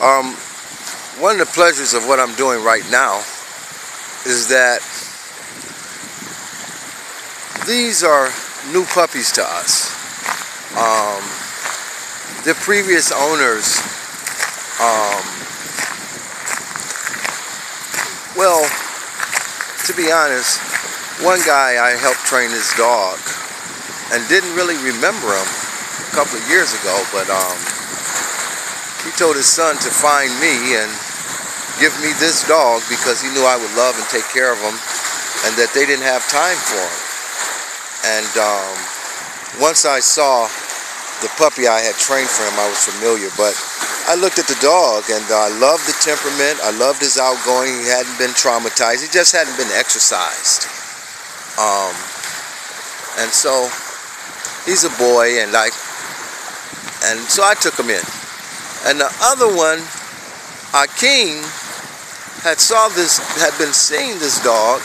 Um, One of the pleasures of what I'm doing right now is that these are new puppies to us. The previous owners, well, to be honest, one guy I helped train his dog and didn't really remember him a couple of years ago, but he told his son to find me and give me this dog because he knew I would love and take care of him and that they didn't have time for him. And once I saw the puppy I had trained for him, I was familiar, but I looked at the dog and I loved the temperament. I loved his outgoing. He hadn't been traumatized. He just hadn't been exercised. And so he's a boy, and so I took him in. And the other one, Akeem, had been seeing this dog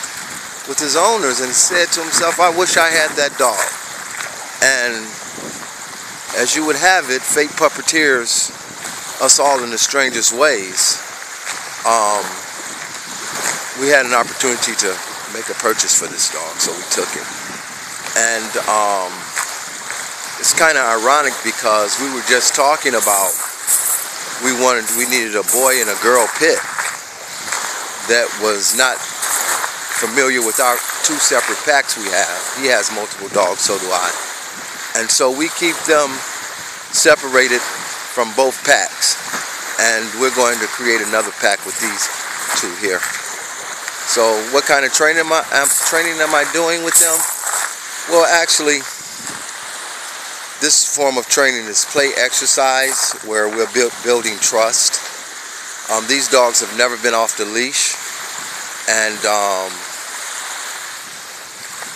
with his owners and said to himself, I wish I had that dog. And as you would have it, fate puppeteers us all in the strangest ways. We had an opportunity to make a purchase for this dog, so we took it. And it's kind of ironic because we were just talking about we needed a boy and a girl pit that was not familiar with our two separate packs we have. He has multiple dogs, so do I. And so we keep them separated from both packs. And we're going to create another pack with these two here. So what kind of training am I doing with them? Well, actually, this form of training is play exercise, where we're building trust. These dogs have never been off the leash, and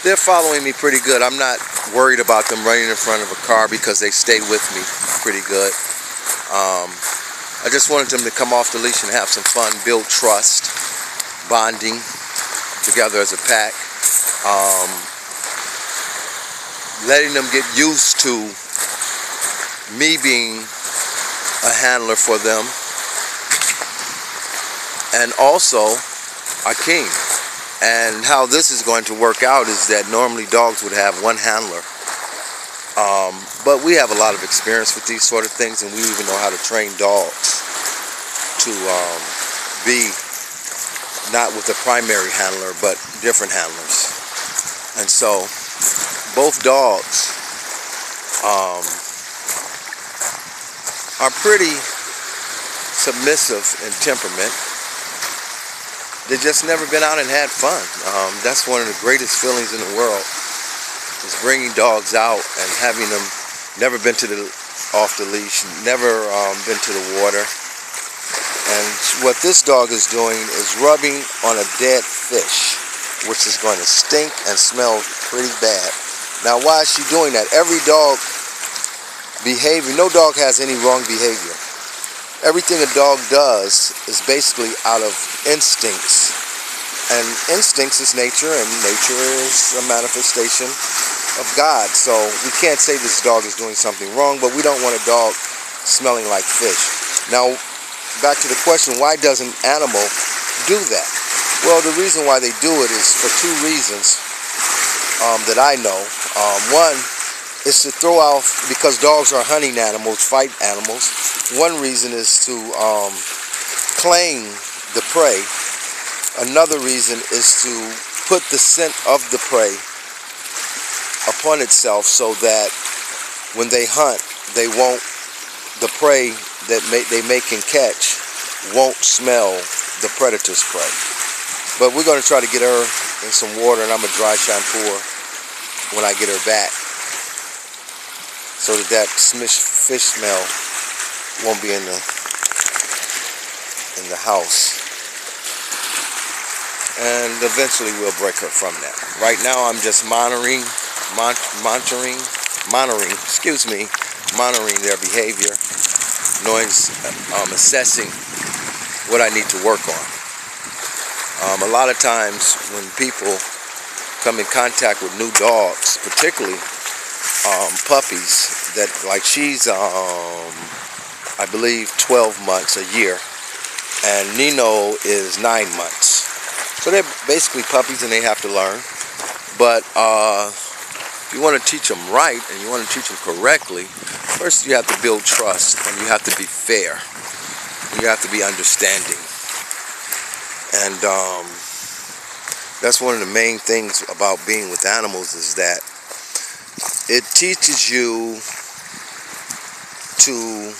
they're following me pretty good. I'm not worried about them running in front of a car because they stay with me pretty good. I just wanted them to come off the leash and have some fun, build trust, bonding together as a pack. Letting them get used to me being a handler for them, and also Akeem. And how this is going to work out is that normally dogs would have one handler, but we have a lot of experience with these sort of things, and we even know how to train dogs to be not with a primary handler but different handlers. And so both dogs are pretty submissive in temperament. They've just never been out and had fun. That's one of the greatest feelings in the world, is bringing dogs out and having them never been off the leash, never been to the water. And what this dog is doing is rubbing on a dead fish, which is going to stink and smell pretty bad. Now, why is she doing that? Every dog behavior, no dog has any wrong behavior. Everything a dog does is basically out of instincts. And instincts is nature, and nature is a manifestation of God. So we can't say this dog is doing something wrong, but we don't want a dog smelling like fish. Now, back to the question, why does an animal do that? Well, the reason why they do it is for two reasons that I know. One is to throw off, because dogs are hunting animals, fight animals. One reason is to claim the prey. Another reason is to put the scent of the prey upon itself, so that when they hunt, the prey that they can catch won't smell the predator's prey. But we're going to try to get her in some water, and I'm going to dry shampoo her when I get her back, so that fish smell won't be in the house. And eventually we'll break her from that. Right now I'm just monitoring their behavior, assessing what I need to work on. A lot of times when people come in contact with new dogs, particularly puppies, that like she's I believe, 12 months, a year. And Nino is 9 months. So they're basically puppies and they have to learn. But if you want to teach them right and you want to teach them correctly, first you have to build trust and you have to be fair. You have to be understanding. And that's one of the main things about being with animals, is that it teaches you to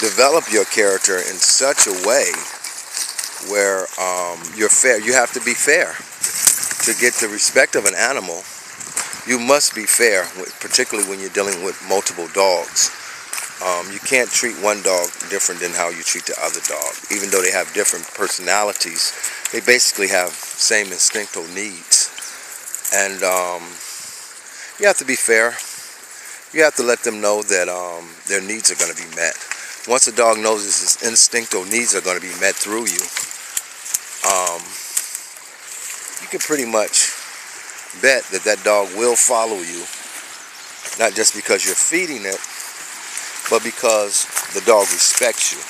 develop your character in such a way where you're fair. You have to be fair. To get the respect of an animal, you must be fair, particularly when you're dealing with multiple dogs. You can't treat one dog different than how you treat the other dog. Even though they have different personalities, they basically have same instinctual needs. And you have to be fair. You have to let them know that their needs are going to be met. Once a dog knows his instinctual needs are going to be met through you, you can pretty much bet that that dog will follow you, not just because you're feeding it, but because the dog respects you.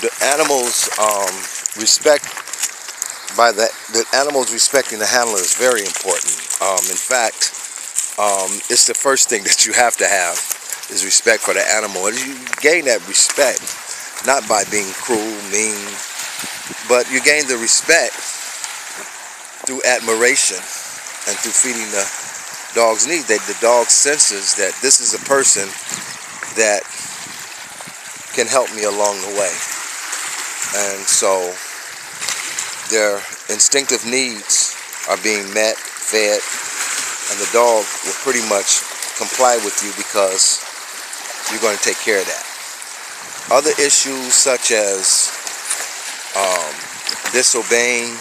The animals the animals respecting the handler is very important. In fact, it's the first thing that you have to have is respect for the animal. And you gain that respect not by being cruel, mean, but you gain the respect through admiration and through feeding the dog's needs. The dog senses that this is a person that can help me along the way. And so their instinctive needs are being met, fed, and the dog will pretty much comply with you because you're going to take care of that. Other issues such as disobeying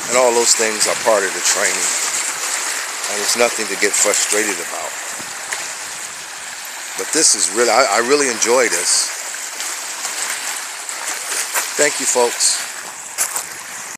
and all those things are part of the training, and it's nothing to get frustrated about. But this is really, I really enjoy this. Thank you, folks.